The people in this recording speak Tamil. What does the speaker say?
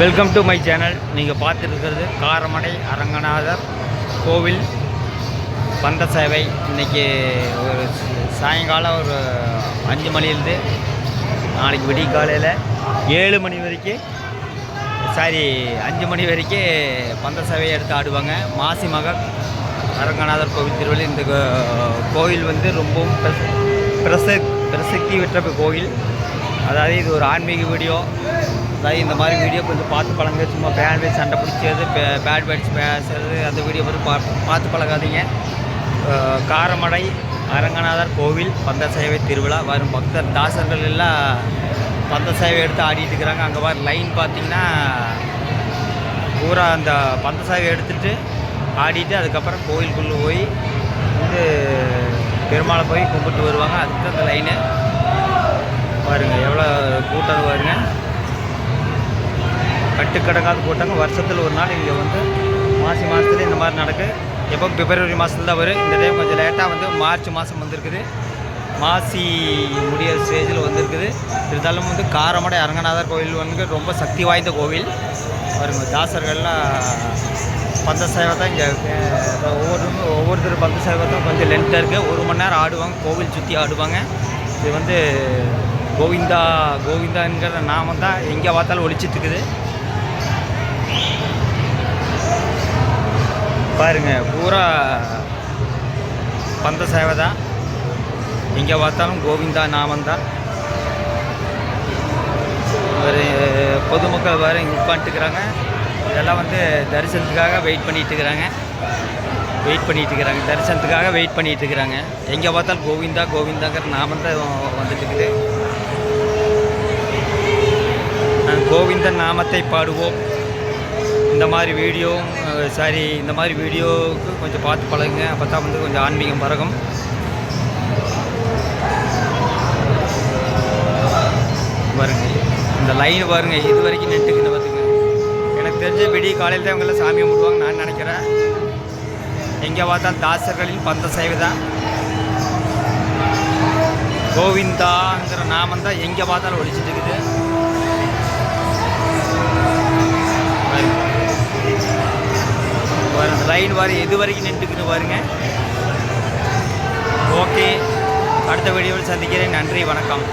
Welcome to my channel. நீங்கள் பார்த்துருக்கிறது காரமடை அரங்கநாதர் கோவில் பந்த சேவை. இன்றைக்கி ஒரு சாயங்காலம் ஒரு 5 மணிலேருந்து நாளைக்கு விடிய காலையில் 7 மணி வரைக்கும் 5 மணி வரைக்கும் பந்த சேவையை எடுத்து ஆடுவாங்க. மாசி மக அரங்கநாதர் கோவில் திருவள்ளி. இந்த கோவில் வந்து ரொம்பவும் பிரசித்தி பெற்ற கோவில். அதாவது இது ஒரு ஆன்மீக வீடியோ. அதாவது இந்த மாதிரி வீடியோ கொஞ்சம் பார்த்து பழங்க. சும்மா பேட் வேர்ட்ஸ் சண்டை பிடிச்சது, பேட் வேர்ட்ஸ் பேசுறது அந்த வீடியோ மட்டும் பார்த்து பழகாதீங்க. காரமடை அரங்கநாதர் கோவில் பந்த சேவை திருவிழா. வரும் பக்தர் தாசர்கள் எல்லாம் பந்த சேவை எடுத்து ஆடிட்டு இருக்கிறாங்க. அங்கே வர லைன் பார்த்திங்கன்னா பூரா அந்த பந்த சேவை எடுத்துகிட்டு ஆடிட்டு அதுக்கப்புறம் கோவிலுக்குள்ளே போய் வந்து பெருமாளை போய் கும்பிட்டு வருவாங்க. அதுக்கு அந்த லைனு பாருங்கள் எவ்வளோ கூட்டம் பாருங்க. கட்டுக்கடங்காத கூட்டாங்க. வருஷத்தில் ஒரு நாள் இங்கே வந்து மாசி மாதத்துல இந்த மாதிரி நடக்கு. எப்போ பிப்ரவரி மாதத்துல தான் வரும். இந்த டைம் கொஞ்சம் லேட்டாக வந்து மார்ச் மாதம் வந்திருக்குது. மாசி முடிய ஸ்டேஜில் வந்திருக்குது. இருந்தாலும் வந்து காரமடை அரங்கநாதர் கோவில் வந்து ரொம்ப சக்தி வாய்ந்த கோவில். பாருங்க தாசர்கள்லாம் பந்த சேவை தான் இங்கே ஒவ்வொருத்தர் பந்த சேவை தான் கொஞ்சம் லென்த்தாக இருக்குது. 1 மணி நேரம் ஆடுவாங்க. கோவில் சுற்றி ஆடுவாங்க. இது வந்து கோவிந்தா கோவிந்தாங்கிற நாமம் தான் எங்கே பார்த்தாலும் ஒழிச்சிட்ருக்குது. பாருங்கள் பூரா பந்த சேவை தான். எங்கே பார்த்தாலும் கோவிந்தா நாமந்தான். ஒரு பொதுமக்கள் வேறு இங்கே உட்காந்துட்டுருக்குறாங்க. இதெல்லாம் வந்து தரிசனத்துக்காக வெயிட் பண்ணிகிட்ருக்குறாங்க. தரிசனத்துக்காக வெயிட் பண்ணிகிட்ருக்குறாங்க. எங்கே பார்த்தாலும் கோவிந்தாங்கிற நாமந்தான் வந்துட்டுருக்குது. கோவிந்தன் நாமத்தை பாடுவோம். இந்த மாதிரி வீடியோவுக்கு கொஞ்சம் பார்த்து பழகுங்க. அப்போ தான் வந்து கொஞ்சம் ஆன்மீகம் பறக்கும். பாருங்கள் இந்த லைன் பாருங்கள். இது வரைக்கும் நின்றுக்குன்னு பார்த்துங்க. எனக்கு தெரிஞ்ச விடிய காலையில் தான் இவங்கெல்லாம் சாமியை கும்பிடுவாங்க நான் நினைக்கிறேன். எங்கே பார்த்தாலும் தாசர்களின் பந்த சேவை தான். கோவிந்தாங்கிற நாமம் தான் எங்கே பார்த்தாலும் ஒழிச்சிட்டு இருக்குது. லைன் வாரி எது வரைக்கும் நின்றுக்குன்னு பாருங்க. ஓகே, அடுத்த வீடியோவில் சந்திக்கிறேன். நன்றி, வணக்கம்.